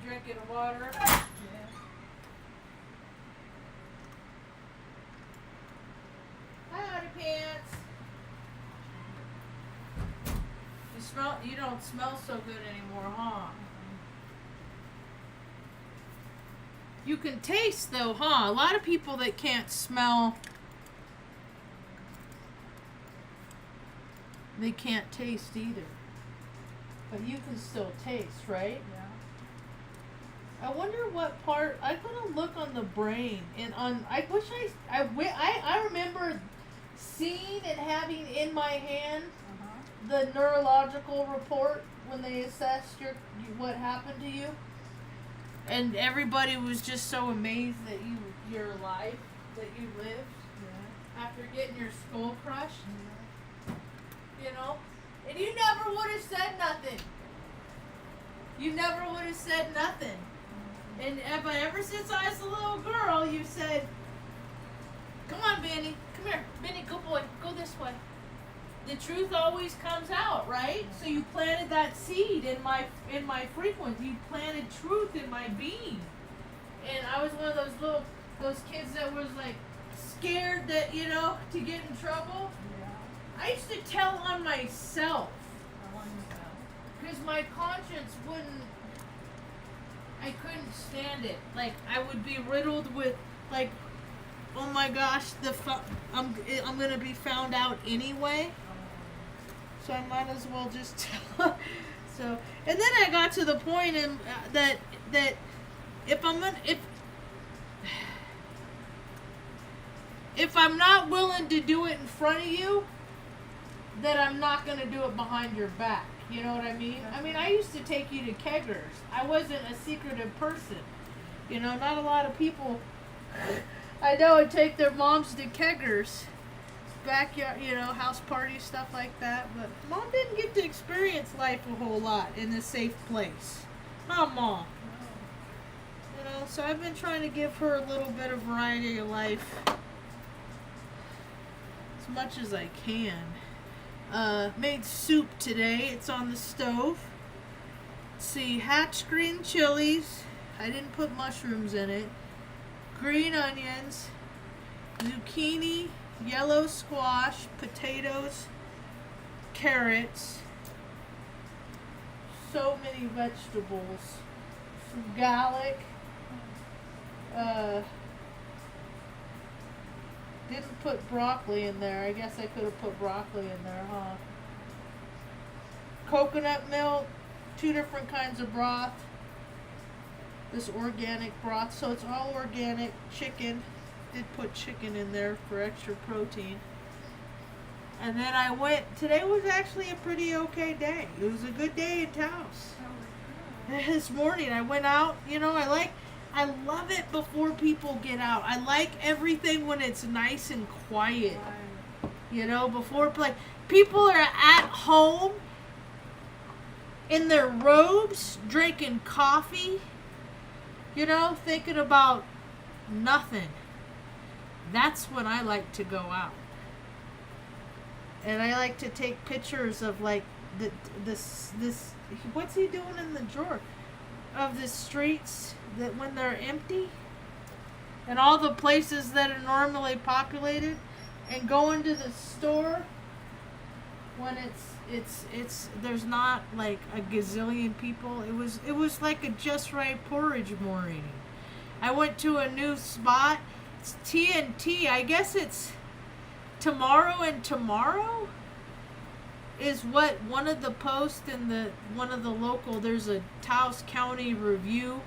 drinking water? Yeah. Howdy, pants. You don't smell so good anymore, huh? You can taste though, huh? A lot of people that can't smell, they can't taste either. But you can still taste, right? Yeah. I wonder what part. I'm gonna look on the brain and on. I wish I remember seeing and having in my hand the neurological report when they assessed what happened to you, and everybody was just so amazed that your life that you lived after getting your skull crushed. You know, and you never would have said nothing. You never would have said nothing. But ever since I was a little girl, you said, "Come on, Benny, come here, Benny, good boy, go this way." The truth always comes out, right? So you planted that seed in my frequency. You planted truth in my being, and I was one of those kids that was like scared that to get in trouble. Yeah. I used to tell on myself I want to know. because my conscience wouldn't. I couldn't stand it. Like I would be riddled with like, oh my gosh, I'm gonna be found out anyway. So I might as well just tell. So, and then I got to the point in that if I'm not willing to do it in front of you, that I'm not gonna do it behind your back. You know what I mean? I mean, I used to take you to keggers. I wasn't a secretive person. Not a lot of people I know would take their moms to keggers. Backyard, house parties, stuff like that. But Mom didn't get to experience life a whole lot in a safe place. Huh, Mom? So I've been trying to give her a little bit of variety of life. As much as I can. Made soup today. It's on the stove. Let's see, hatch green chilies. I didn't put mushrooms in it. Green onions. Zucchini. Yellow squash, potatoes, carrots, so many vegetables, some garlic, didn't put broccoli in there. I guess I could have put broccoli in there, huh? Coconut milk, 2 different kinds of broth, this organic broth, so it's all organic. Chicken. Did put chicken in there for extra protein. And then today was actually a pretty okay day. It was a good day in Taos. This morning I went out, I love it before people get out. I like everything when it's nice and quiet. Before people are at home in their robes, drinking coffee, thinking about nothing. That's when I like to go out. And I like to take pictures of like this what's he doing in the drawer? Of the streets that when they're empty and all the places that are normally populated, and going to the store when it's there's not like a gazillion people. It was like a just right porridge morning. I went to a new spot. It's TNT. I guess it's tomorrow and tomorrow is what one of the posts in one of the local, there's a Taos County review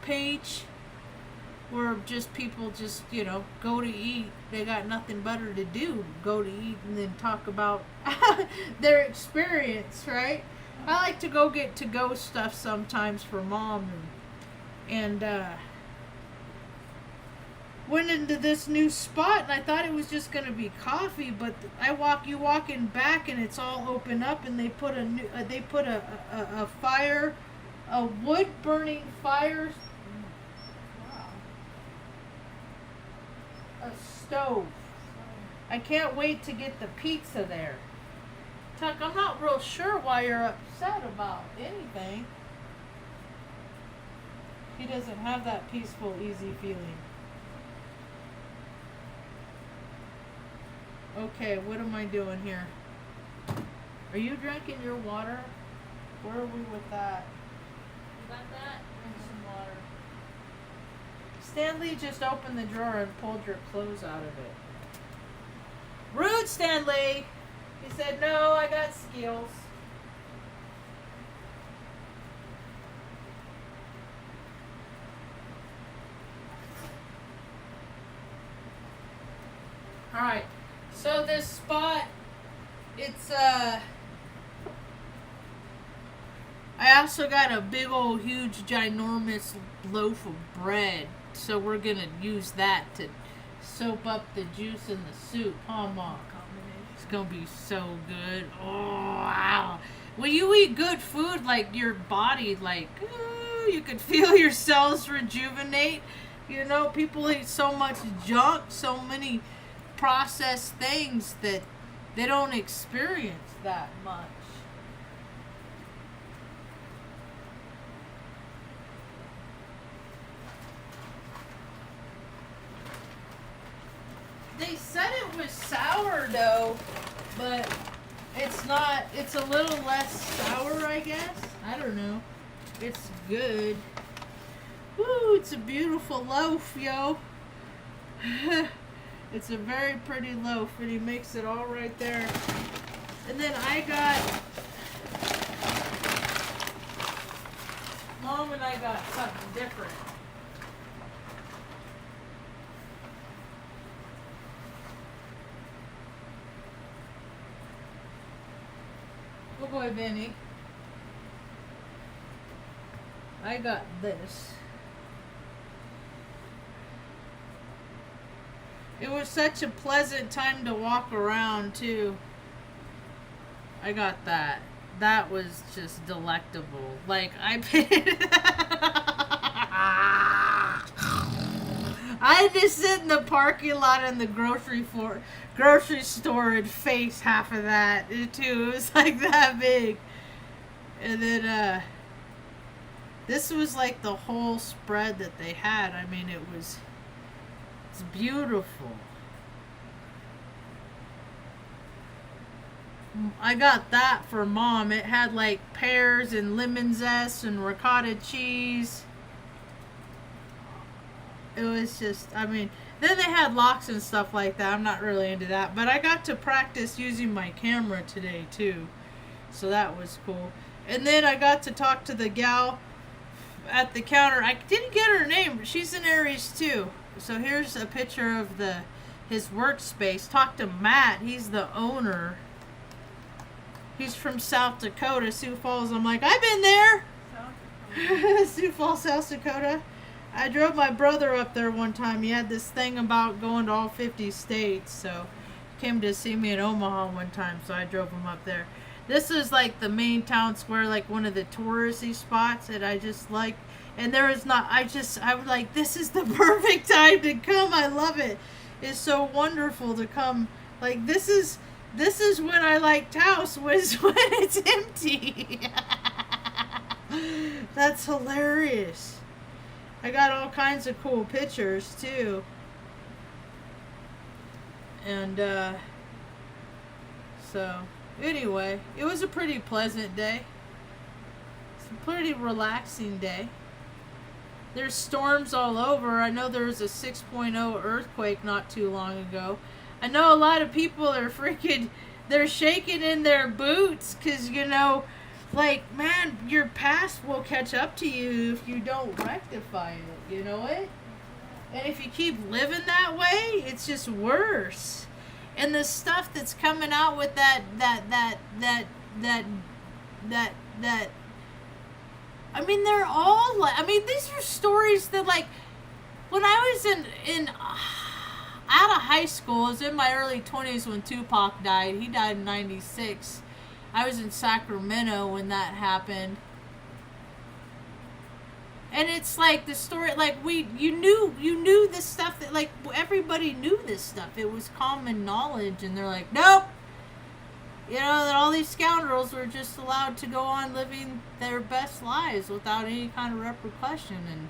page where just people just, go to eat. They got nothing better to do. Go to eat and then talk about their experience, right? I like to go get to-go stuff sometimes for Mom and went into this new spot and I thought it was just going to be coffee, but you walk in back and it's all open up, and they put a fire, a wood burning fire, a stove. I can't wait to get the pizza there. Tuck, I'm not real sure why you're upset about anything. He doesn't have that peaceful, easy feeling. Okay, what am I doing here? Are you drinking your water? Where are we with that? You got that? Drink some water. Stanley just opened the drawer and pulled your clothes out of it. Rude, Stanley! He said, no, I got skills. Alright, so this spot, it's, I also got a big old huge ginormous loaf of bread, so we're gonna use that to soak up the juice in the soup, huh, Mom? It's gonna be so good. Oh, wow. When you eat good food, like your body, like, ooh, you can feel your cells rejuvenate. You know, people eat so much junk, so many processed things that they don't experience that much. They said it was sourdough, but it's not. It's a little less sour, I guess. I don't know. It's good. Woo, it's a beautiful loaf, yo. It's a very pretty loaf, and he makes it all right there. And then I got, Mom and I got something different. Good boy, Benny. I got this. It was such a pleasant time to walk around, too. I got that. That was just delectable. Like, I just sit in the parking lot in the grocery store and face half of that, too. It was like that big. And then, this was like the whole spread that they had. I mean, it's beautiful. I got that for Mom. It had like pears and lemon zest and ricotta cheese. It was just, I mean, then they had lox and stuff like that. I'm not really into that. But I got to practice using my camera today too. So that was cool. And then I got to talk to the gal at the counter. I didn't get her name, but she's in Aries too. So here's a picture of his workspace. Talk to Matt. He's the owner. He's from South Dakota, Sioux Falls. I'm like, I've been there. Sioux Falls, South Dakota. I drove my brother up there one time. He had this thing about going to all 50 states. So he came to see me in Omaha one time. So I drove him up there. This is like the main town square, like one of the touristy spots that I just like. And there is not, I'm like, this is the perfect time to come. I love it. It's so wonderful to come. Like, this is when I like Taos, was when it's empty. That's hilarious. I got all kinds of cool pictures, too. And, so, anyway, it was a pretty pleasant day. It's a pretty relaxing day. There's storms all over. I know there was a 6.0 earthquake not too long ago. I know a lot of people are they're shaking in their boots because, you know, like, man, your past will catch up to you if you don't rectify it, you know it? And if you keep living that way, it's just worse. And the stuff that's coming out with that I mean, they're all like, I mean, these are stories that, like, when I was out of high school, I was in my early 20s when Tupac died. He died in 96. I was in Sacramento when that happened. And it's like the story, like, you knew this stuff, that, like, everybody knew this stuff. It was common knowledge, and they're like, nope. You know, that all these scoundrels were just allowed to go on living their best lives without any kind of repercussion. And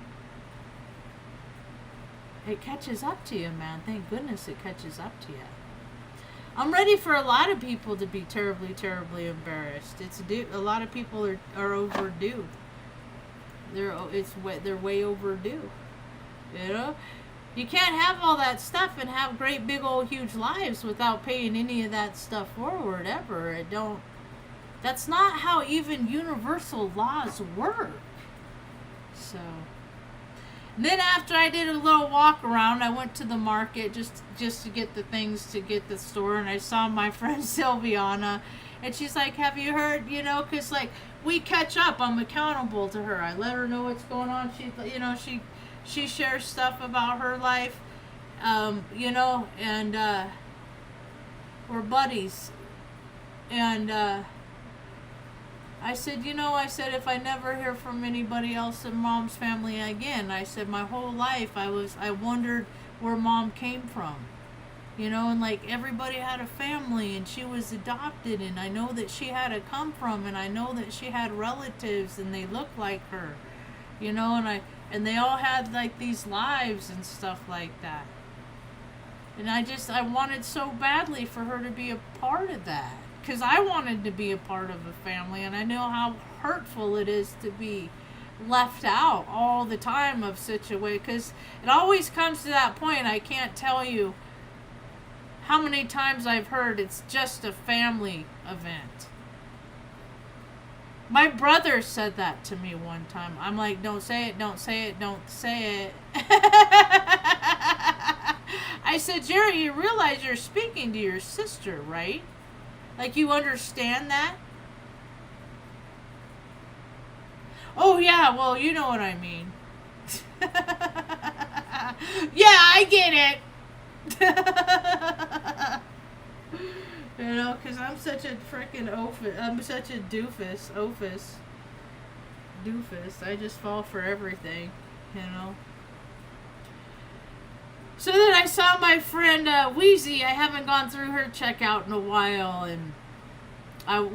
It catches up to you, man. Thank goodness it catches up to you. I'm ready for a lot of people to be terribly, terribly embarrassed. A lot of people are overdue. They're way overdue. You know, you can't have all that stuff and have great big old huge lives without paying any of that stuff forward ever. That's not how even universal laws work. So, and then after I did a little walk around, I went to the market just to get the things to get the store, and I saw my friend Sylviana, and she's like, "Have you heard? You know, 'cause like we catch up. I'm accountable to her. I let her know what's going on. She shares stuff about her life, you know, and we're buddies, and." I said, if I never hear from anybody else in Mom's family again, I said, my whole life I wondered where Mom came from. And like everybody had a family and she was adopted, and I know that she had to come from, and I know that she had relatives and they looked like her, and they all had like these lives and stuff like that. And I wanted so badly for her to be a part of that. Because I wanted to be a part of a family, and I know how hurtful it is to be left out all the time of such a way. Because it always comes to that point. I can't tell you how many times I've heard it's just a family event. My brother said that to me one time. I'm like, don't say it, don't say it, don't say it. I said, Jerry, you realize you're speaking to your sister, right? Like, you understand that? Oh, yeah, well, you know what I mean. Yeah, I get it. Because I'm such a freaking I'm such a doofus. I just fall for everything, So then I saw my friend Wheezy. I haven't gone through her checkout in a while, and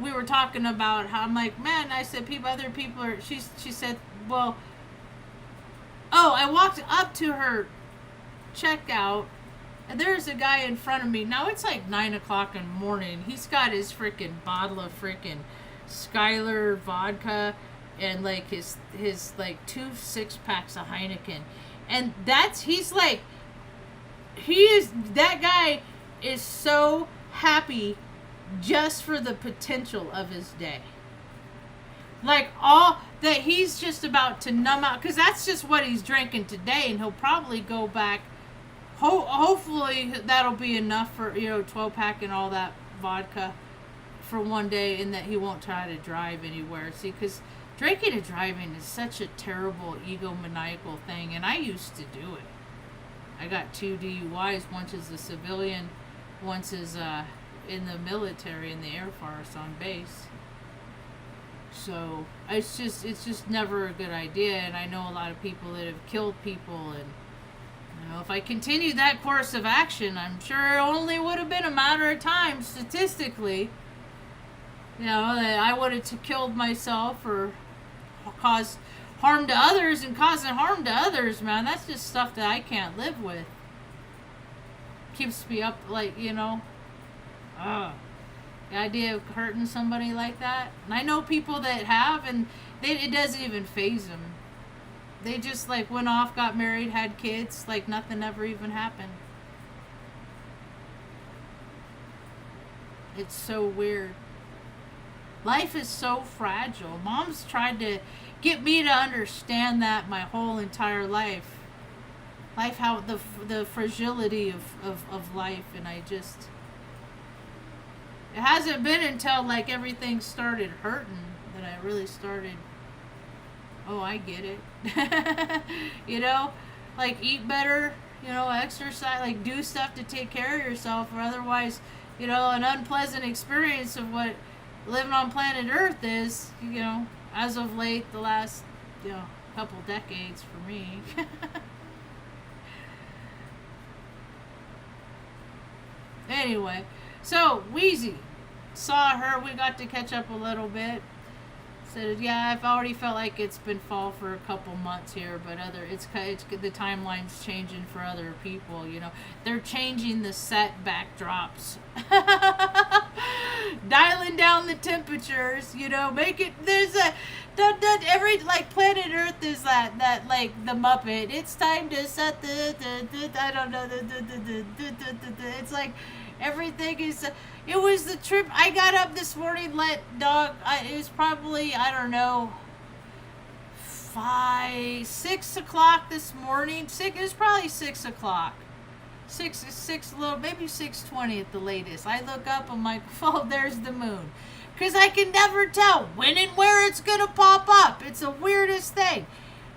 we were talking about how I'm like, man, I said other people are. She said, well, I walked up to her checkout, and there's a guy in front of me. Now it's like 9:00 in the morning. He's got his freaking bottle of freaking Skylar vodka, and like his like 2 6-packs of Heineken, and that guy is so happy just for the potential of his day. Like all that he's just about to numb out, because that's just what he's drinking today, and he'll probably go back. Hopefully that'll be enough for 12-pack and all that vodka for one day, and that he won't try to drive anywhere. See, because drinking and driving is such a terrible egomaniacal thing, and I used to do it. I got 2 DUIs, once as a civilian, once as in the military, in the Air Force on base. So it's just never a good idea, and I know a lot of people that have killed people, and if I continued that course of action, I'm sure it only would have been a matter of time, statistically, that I would have killed myself or caused harm to others, and causing harm to others, man. That's just stuff that I can't live with. Keeps me up, like, the idea of hurting somebody like that. And I know people that have, and it doesn't even faze them. They just, like, went off, got married, had kids, like nothing ever even happened. It's so weird. Life is so fragile. Mom's tried to get me to understand that my whole entire life. How the fragility of life, and it hasn't been until like everything started hurting that I really started, I get it. Like eat better, exercise, like do stuff to take care of yourself, or otherwise, an unpleasant experience of what living on planet Earth is, as of late, the last, couple decades for me. Anyway, so Wheezy, saw her, we got to catch up a little bit. Said, yeah, I've already felt like it's been fall for a couple months here, but it's the timeline's changing for other people. They're changing the set backdrops, dialing down the temperatures. Make it. There's a every like planet Earth is that like the Muppet. It's time to set the I don't know it's like everything is. It was the trip. I got up this morning, it was probably, I don't know, 6 o'clock this morning. It was probably 6 o'clock. 6, maybe 6:20 at the latest. I look up, I'm like, oh, there's the moon. Because I can never tell when and where it's going to pop up. It's the weirdest thing.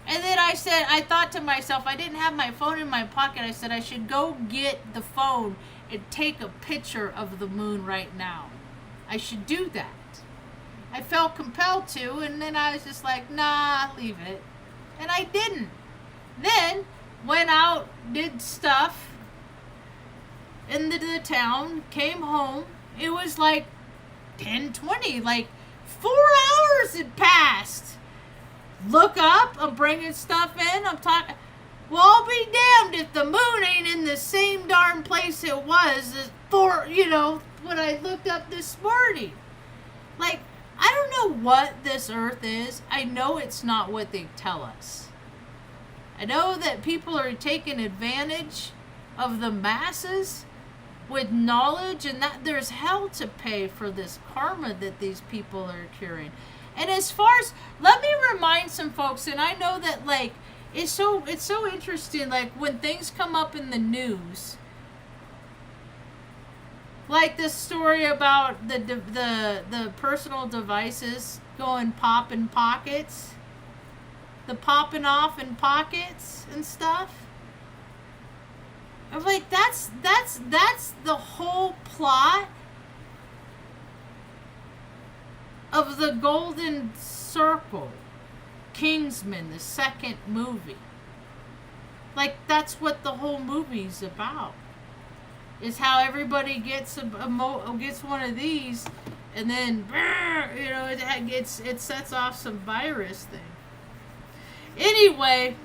And then I thought to myself, I didn't have my phone in my pocket. I said I should go get the phone and take a picture of the moon right now. I should do that. I felt compelled to, and then I was just like, nah, leave it. And I didn't. Then went out, did stuff in the town, came home. It was like 10:20, like 4 hours had passed. Look up, I'm bringing stuff in, I'm talking. Well, I'll be damned if the moon ain't in the same darn place it was when I looked up this morning. Like, I don't know what this earth is. I know it's not what they tell us. I know that people are taking advantage of the masses with knowledge, and that there's hell to pay for this karma that these people are curing. And as far as, let me remind some folks, and I know that, like, it's so interesting, like, when things come up in the news, like this story about the personal devices going pop in pockets, the popping off in pockets and stuff. I'm like, that's the whole plot of the Golden Circle, Kingsman, the second movie. Like, that's what the whole movie's about. Is how everybody gets gets one of these, and then it sets off some virus thing. Anyway,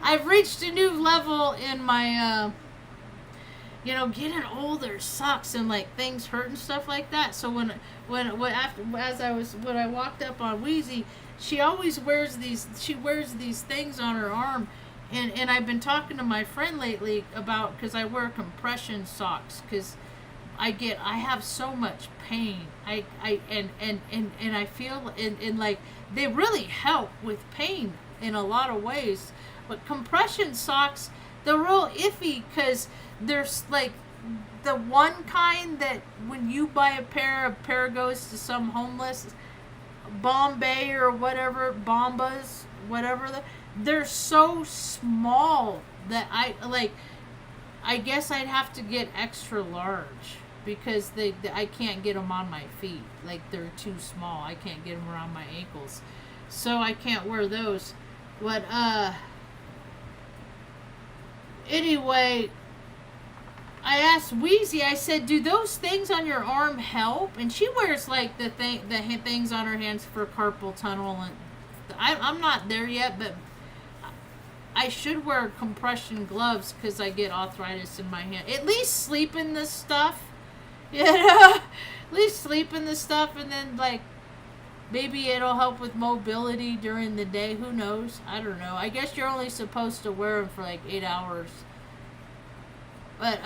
I've reached a new level in my getting older sucks, and like things hurt and stuff like that. So when I walked up on Wheezy, she always wears these things on her arm, and I've been talking to my friend lately about, because I wear compression socks because I have so much pain. I feel and like they really help with pain in a lot of ways, but compression socks, they're real iffy because there's like the one kind that when you buy a pair goes to some homeless Bombay or whatever, Bombas, whatever, they're so small that I guess I'd have to get extra large because I can't get them on my feet. Like, they're too small. I can't get them around my ankles. So I can't wear those. But anyway, I asked Wheezy, I said, do those things on your arm help? And she wears like the things on her hands for carpal tunnel, and I'm not there yet, but I should wear compression gloves because I get arthritis in my hand. At least sleep in this stuff, at least sleep in this stuff, and then like maybe it'll help with mobility during the day. Who knows? I don't know. I guess you're only supposed to wear them for like 8 hours. But,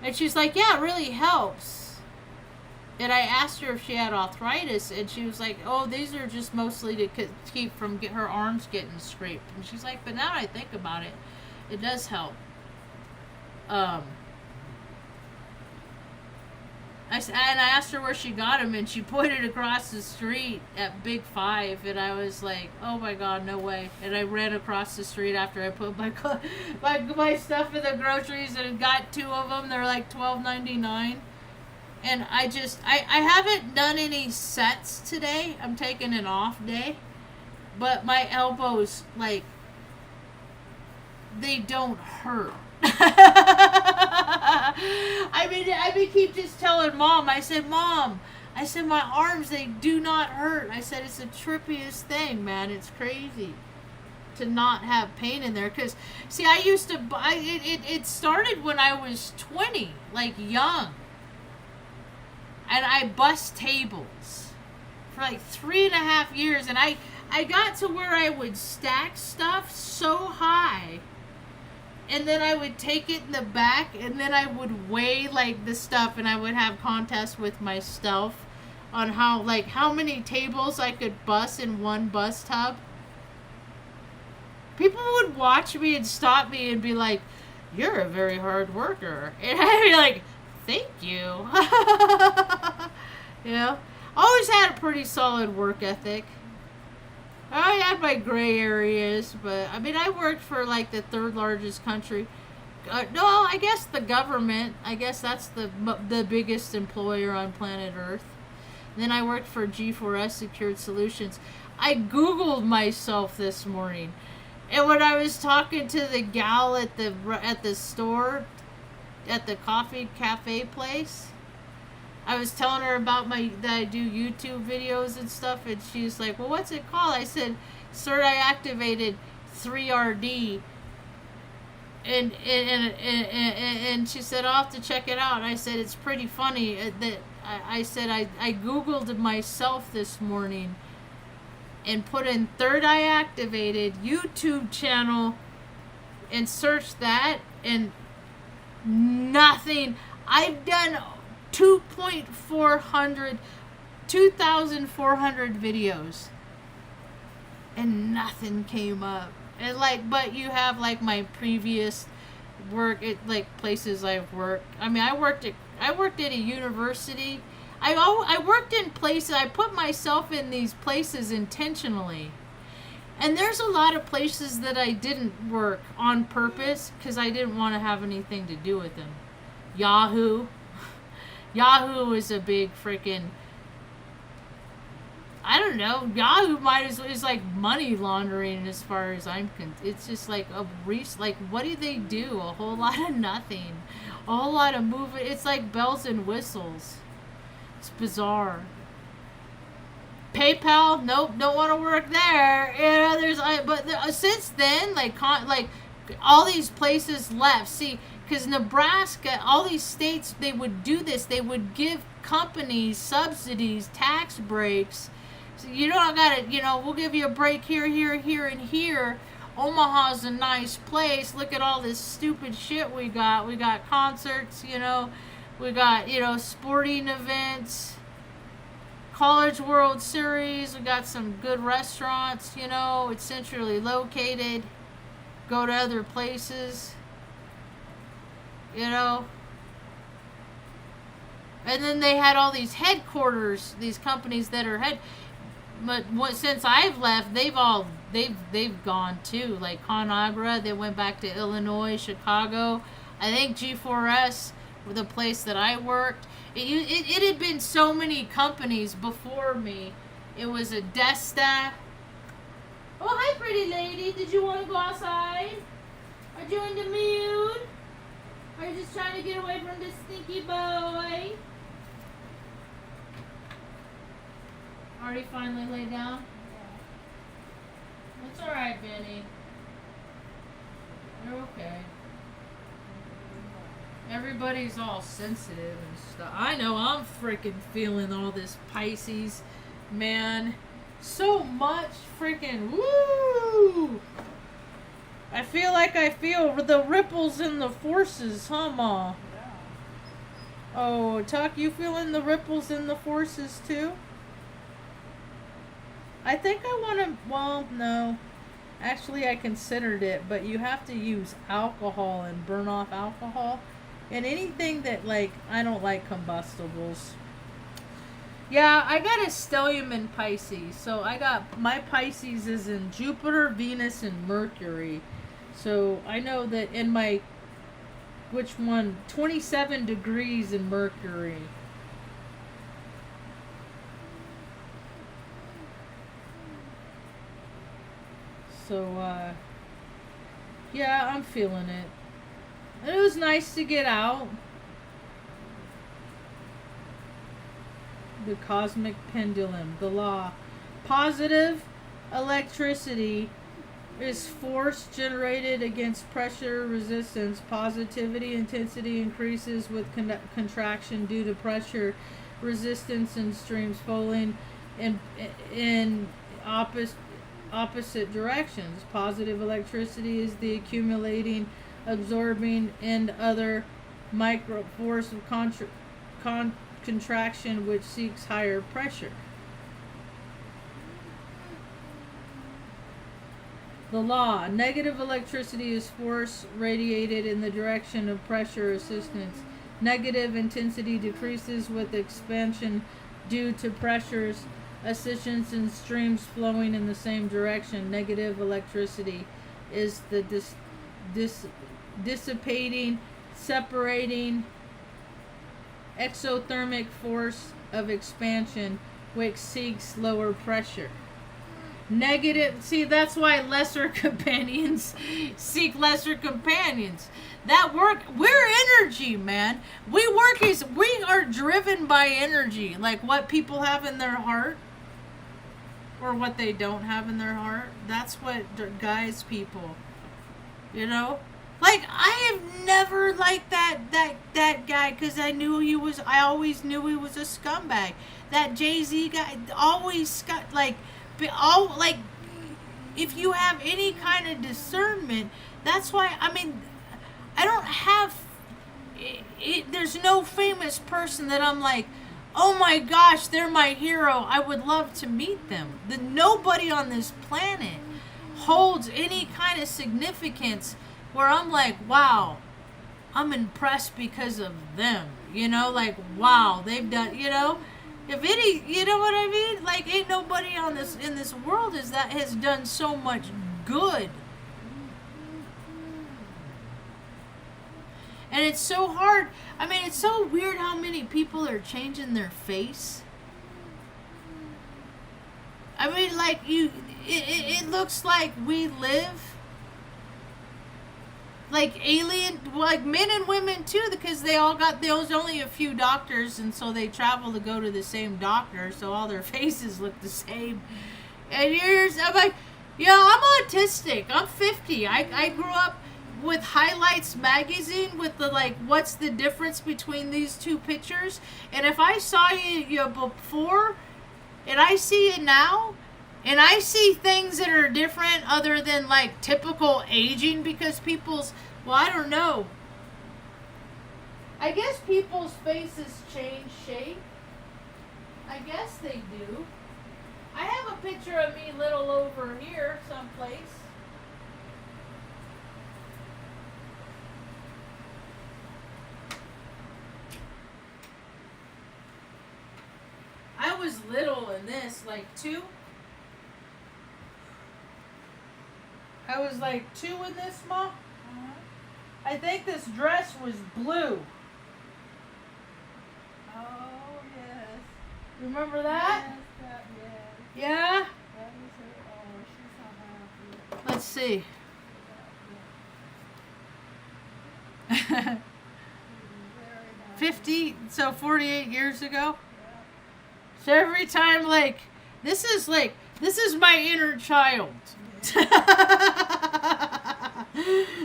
and she's like, yeah, it really helps. And I asked her if she had arthritis, and she was like, oh, these are just mostly to keep from her arms getting scraped. And she's like, but now I think about it, it does help. I asked her where she got them, and she pointed across the street at Big Five, and I was like, oh my God, no way. And I ran across the street after I put my stuff in the groceries and got 2 of them. They're like $12.99. And I haven't done any sets today. I'm taking an off day. But my elbows, like, they don't hurt. I keep just telling Mom, I said, Mom, I said, my arms, they do not hurt. I said, it's the trippiest thing, man. It's crazy to not have pain in there. Because, see, I used to, it started when I was 20, like young. And I bust tables for like 3.5 years. And I got to where I would stack stuff so high. And then I would take it in the back, and then I would weigh like the stuff, and I would have contests with myself on how many tables I could bust in one bus tub. People would watch me and stop me and be like, "You're a very hard worker," and I'd be like, "Thank you." You know, always had a pretty solid work ethic. I had my gray areas, but I mean, I worked for like the third largest country. No, I guess the government. I guess that's the biggest employer on planet Earth. And then I worked for G4S Secured Solutions. I Googled myself this morning, and when I was talking to the gal at the store, at the coffee cafe place, I was telling her about that I do YouTube videos and stuff, and she's like, "Well, what's it called?" I said, "Sir, I activated 3RD," and she said, "I'll have to check it out." And I said, "It's pretty funny that I said I Googled myself this morning and put in third eye activated YouTube channel and searched that, and nothing. I've done 2,400 videos, and nothing came up. And but you have like my previous work at like places I've worked. I mean, I worked at a university. I worked in places. I put myself in these places intentionally. And there's a lot of places that I didn't work on purpose because I didn't want to have anything to do with them. Yahoo is a big freaking, I don't know. Yahoo is like money laundering as far as I'm concerned. It's just like what do they do? A whole lot of nothing. A whole lot of movement. It's like bells and whistles. It's bizarre. PayPal, nope, don't want to work there. You know, since then, like all these places left. See, because Nebraska, all these states, they would do this. They would give companies subsidies, tax breaks. So you don't got to, we'll give you a break here, here, here, and here. Omaha's a nice place. Look at all this stupid shit we got. We got concerts, we got, sporting events, College World Series. We got some good restaurants, it's centrally located. Go to other places. And then they had all these headquarters, these companies that are but since I've left, they've gone too. Like ConAgra, they went back to Illinois, Chicago. I think G4S, the place that I worked, it had been so many companies before me. It was a Desta. Oh, hi, pretty lady. Did you want to go outside? Are you in the mood? Are you just trying to get away from this stinky boy? Already finally laid down? Yeah. It's alright, Benny. You're okay. Everybody's all sensitive and stuff. I know, I'm freaking feeling all this Pisces, man. So much freaking woo! I feel like I feel the ripples in the forces, huh, Ma? Yeah. Oh, Tuck, you feeling the ripples in the forces too? I think I want to, well, no. Actually, I considered it, but you have to use alcohol and burn off alcohol. And anything that, I don't like combustibles. Yeah, I got a stellium in Pisces. So I got, my Pisces is in Jupiter, Venus, and Mercury. So I know that in my, 27 degrees in Mercury. So, yeah, I'm feeling it. And it was nice to get out. the cosmic pendulum, the law. Positive electricity is force generated against pressure resistance. Positivity intensity increases with contraction due to pressure resistance and streams flowing in opposite directions. Positive electricity is the accumulating, absorbing, and other micro force of contraction which seeks higher pressure. The law. Negative electricity is force radiated in the direction of pressure resistance. Negative intensity decreases with expansion due to pressures, ascensions, and streams flowing in the same direction. Negative electricity is the dissipating, separating, exothermic force of expansion which seeks lower pressure. Negative, see, that's why lesser companions seek lesser companions. That work, we're energy, man. We are driven by energy, like what people have in their heart or what they don't have in their heart. That's what guides people, you know. Like, I have never liked that guy because I always knew he was a scumbag. That Jay-Z guy always got like if you have any kind of discernment, that's why, I mean, I don't have there's no famous person that I'm like, oh my gosh, they're my hero, I would love to meet them. Nobody on this planet holds any kind of significance where I'm like, wow, I'm impressed because of them, you know, like, wow, they've done, you know. If any, you know what I mean? Like, ain't nobody in this world that has done so much good. And it's so hard. I mean, it's so weird how many people are changing their face. I mean, like, it looks like we live like alien, like men and women too, because there was only a few doctors, and so they travel to go to the same doctor, so all their faces look the same. And I'm like, yeah, I'm autistic. I'm 50. I grew up with Highlights magazine with the, like, what's the difference between these two pictures? And if I saw you before and I see you now, and I see things that are different other than, like, typical aging, because well, I don't know. I guess people's faces change shape. I guess they do. I have a picture of me little over here someplace. I was little in this, like 2. I was like 2 in this, Ma. I think this dress was blue. Oh, yes. Remember that? Yes, yes. Yeah? That was her. Oh, she's so happy. Let's see. 50, so 48 years ago. So every time, like, this is my inner child.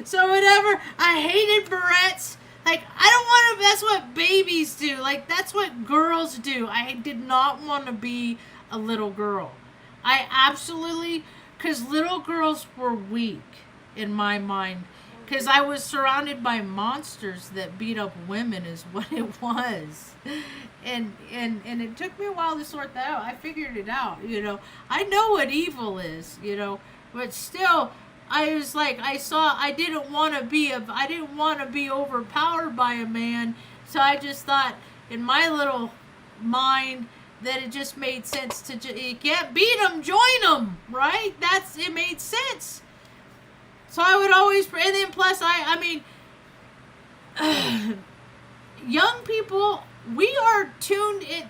So whatever, I hated barrettes. Like, I don't want to, that's what babies do. Like, that's what girls do. I did not want to be a little girl. I absolutely, because little girls were weak in my mind. Because I was surrounded by monsters that beat up women is what it was. And it took me a while to sort that out. I figured it out, you know. I know what evil is, you know. But still, I was like, I didn't want to be overpowered by a man. So I just thought in my little mind that it just made sense to, you can't beat them, join them, right? It made sense. So I would always pray. And then plus, I mean, young people, we are tuned in,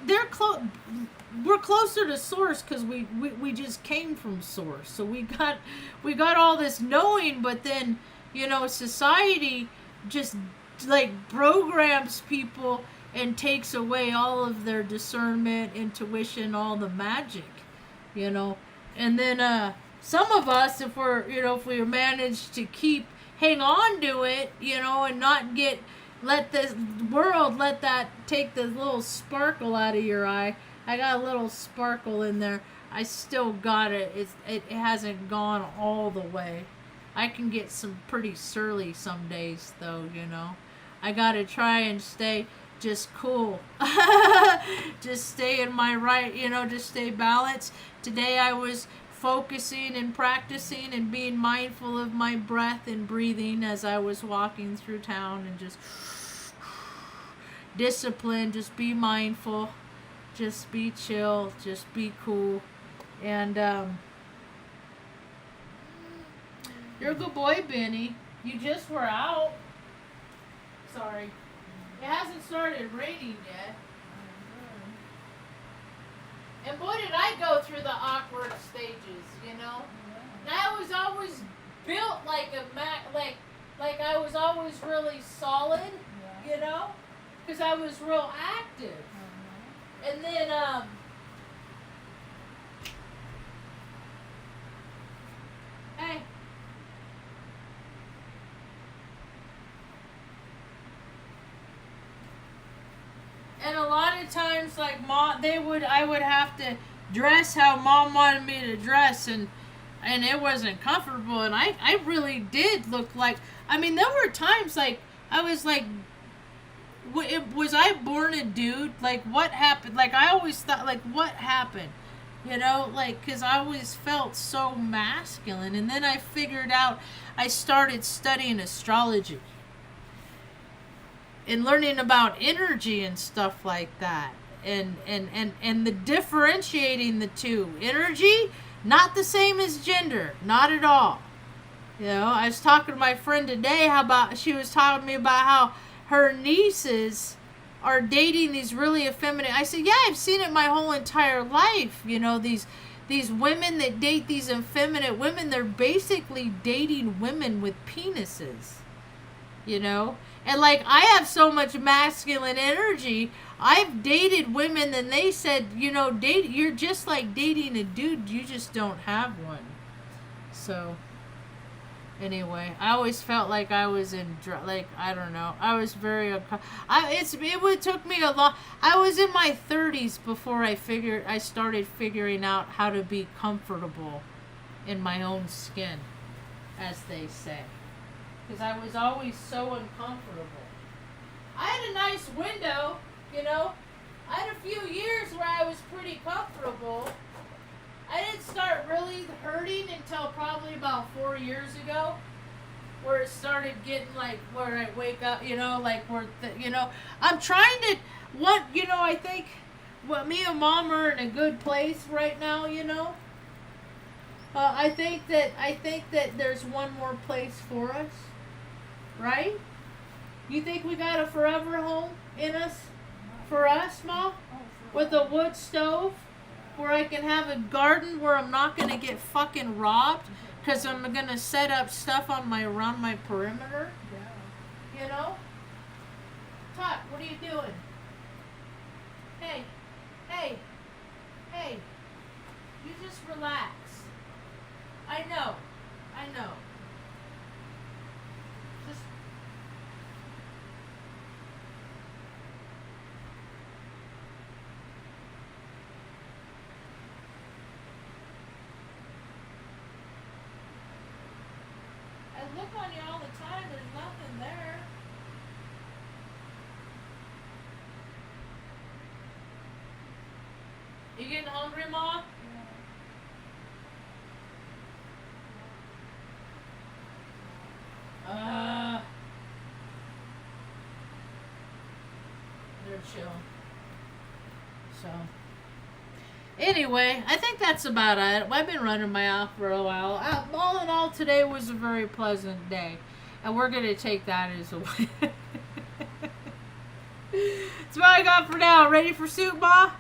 we're closer to source because we just came from source. So we got all this knowing, but then, you know, society just like programs people and takes away all of their discernment, intuition, all the magic, you know. And then some of us, if we're, you know, if we manage to hang on to it, you know, and not let this world let that take the little sparkle out of your eye. I got a little sparkle in there. I still got it. It hasn't gone all the way. I can get some pretty surly some days, though, you know. I gotta try and stay just cool. Just stay in my right, you know, just stay balanced. Today I was focusing and practicing and being mindful of my breath and breathing as I was walking through town, and just discipline, just be mindful, just be chill, just be cool. And you're a good boy, Benny. You just were out. Sorry. It hasn't started raining yet. And boy, did I go through the awkward stages, you know? And I was always built like like I was always really solid, you know? Because I was real active. And then, hey. And a lot of times, like I would have to dress how Mom wanted me to dress, and it wasn't comfortable, and I really did look like, I mean, there were times, like, I was like, was I born a dude? Like, what happened? Like, I always thought, like, what happened? You know, like, because I always felt so masculine, and then I figured out, I started studying astrology and learning about energy and stuff like that, and the differentiating the two. Energy, not the same as gender, not at all. You know, I was talking to my friend today she was talking to me about how her nieces are dating these really effeminate. I said, yeah, I've seen it my whole entire life. You know, these women that date these effeminate women, they're basically dating women with penises. You know? And like, I have so much masculine energy. I've dated women and they said, you know, you're just like dating a dude, you just don't have one. So anyway, I always felt like I was like, I don't know. I was very it took me a long. I was in my 30s before I started figuring out how to be comfortable in my own skin, as they say. Because I was always so uncomfortable. I had a nice window, you know. I had a few years where I was pretty comfortable. I didn't start really hurting until probably about 4 years ago, where it started getting like where I wake up, you know, like you know, I'm trying to, I think me and Mom are in a good place right now, you know. I think that there's one more place for us. Right? You think we got a forever home in us? For us, Mom? With a wood stove? Where I can have a garden where I'm not going to get fucking robbed? Because I'm going to set up stuff around my perimeter? You know? Tot, what are you doing? Hey. You just relax. I know. I look on you all the time, there's nothing there. You getting hungry, Ma? They're chill. So, anyway, I think that's about it. I've been running my mouth for a while. All in all, today was a very pleasant day. And we're going to take that as a win. That's what I got for now. Ready for soup, Ma?